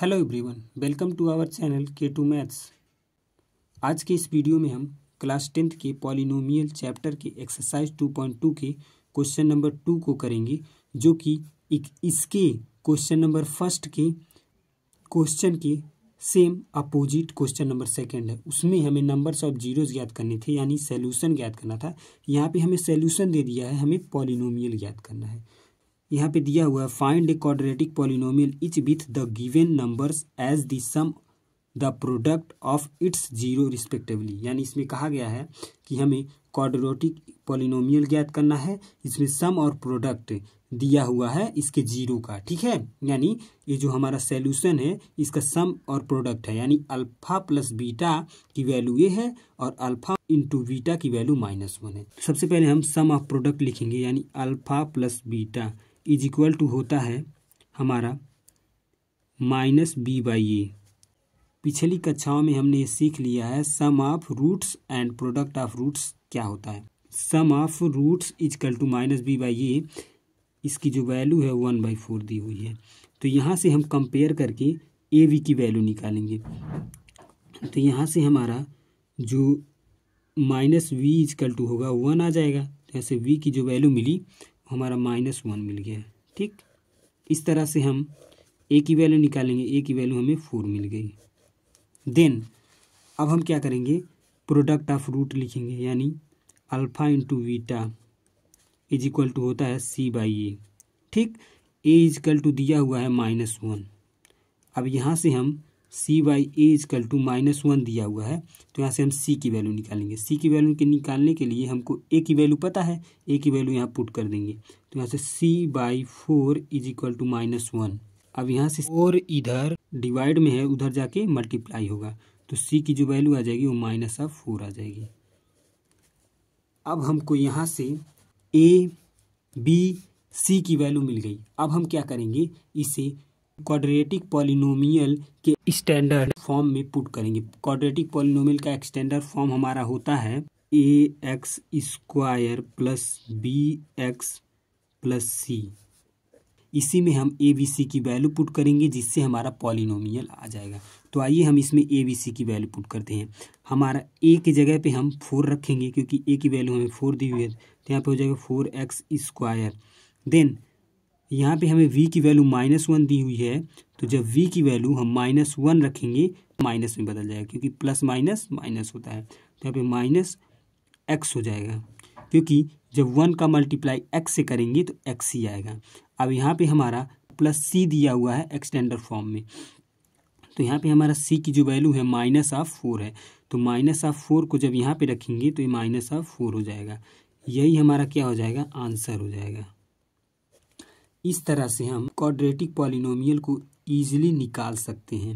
Hello everyone, welcome to our channel K2 maths. आज के इस वीडियो में हम क्लास 10th के पॉलिनोमियल चैप्टर के एक्सरसाइज 2.2 के क्वेश्चन नंबर 2 को करेंगे, जो कि इसके क्वेश्चन नंबर फर्स्ट के क्वेश्चन के same opposite question number second है। उसमें हमें नंबर्स ऑफ जीरोस ज्ञात करने थे, यानी सॉल्यूशन ज्ञात करना था। यहाँ पे हमें सॉल्यूशन दे दिया है, हमें पॉलिनोमियल ज्ञात करना है। यहाँ पे दिया हुआ है find a quadratic polynomial each with the given numbers as the sum the product of its zero respectively. यानी इसमें कहा गया है कि हमें क्वाड्रेटिक पॉलिनोमियल ज्ञात करना है, इसमें सम और प्रोडक्ट दिया हुआ है इसके जीरो का। ठीक है, यानी ये जो हमारा सॉल्यूशन है इसका सम और प्रोडक्ट है, यानी अल्फा प्लस बीटा की वैल्यू ये है और अल्फा इंटू बीटा की वैल्यू -1 है। सबसे पहले हम सम ऑफ प्रोडक्ट लिखेंगे, यानी alpha plus beta is equal to होता है हमारा -b/a। पिछली कक्षाओं में हमने ये सीख लिया है sum of roots and product of roots क्या होता है। Sum of roots is equal to -b/a, इसकी जो वैल्यू है 1/4 दी हुई है। तो यहाँ से हम कंपेयर करके a की वैल्यू निकालेंगे। तो यहाँ से हमारा जो -v इज इक्वल टू होगा 1 आ जाएगा। तो ऐसे v की जो वैल्यू मिली हमारा -1 मिल गया। ठीक, इस तरह से हम a की वैल्यू निकालेंगे, a की वैल्यू हमें 4 मिल गई। देन अब हम क्या करेंगे, प्रोडक्ट ऑफ रूट लिखेंगे, यानी alpha into beta is equal to होता है c/a। ठीक, a इज इक्वल टू दिया हुआ है -1। अब यहाँ से हम c/a इज इक्वल टू -1 दिया हुआ है, तो यहाँ से हम c की वैल्यू निकालेंगे। c की वैल्यू के निकालने के लिए हमको a की वैल्यू पता है, a की वैल्यू यहाँ पुट कर देंगे। तो यहाँ से c/4 इज इक्वल टू -1। अब यहाँ से 4 इधर डिवाइड में है, उधर जाके मल्टीप्लाई होगा, तो c की जो वैल्यू आ जाएगी वो -4 आ जाएगी। अब हमको यहाँ से a, b, c की वैल्यू मिल गई। अब हम क्या करेंगे, इसे क्वाड्रेटिक पॉलिनोमियल के स्टैंडर्ड फॉर्म में पुट करेंगे। क्वाड्रेटिक पॉलिनोमियल का स्टैंडर्ड फॉर्म हमारा होता है ax² + bx + c। इसी में हम a b c की वैल्यू पुट करेंगे, जिससे हमारा पॉलिनोमियल आ जाएगा। तो आइए हम इसमें a b c की वैल्यू पुट करते हैं। हमारा a की जगह पे हम 4 रखेंगे, क्योंकि a की वैल्यू हमें 4 दी हुई है। तो यहाँ पे हो जाएगा 4x²। देन यहाँ पे हमें v की वैल्यू -1 दी हुई है, तो जब v की वैल्यू हम -1 रखेंगे माइनस में बदल जाएगा, क्योंकि प्लस माइनस माइनस होता है। तो यहाँ पे -x हो जाएगा, क्योंकि जब 1 का मल्टीप्लाई x से करेंगे तो x ही आएगा। अब यहाँ पे हमारा +c दिया हुआ है एक्सटेंडर फॉर्म में, तो यहाँ पे हमारा c की जो वैल्यू है -4 है। तो -4 को जब यहाँ पे रखेंगे तो ये -4 हो जाएगा। यही हमारा क्या हो जाएगा, आंसर हो जाएगा। इस तरह से हम क्वाड्रेटिक पॉलिनोमियल को ईजिली निकाल सकते हैं।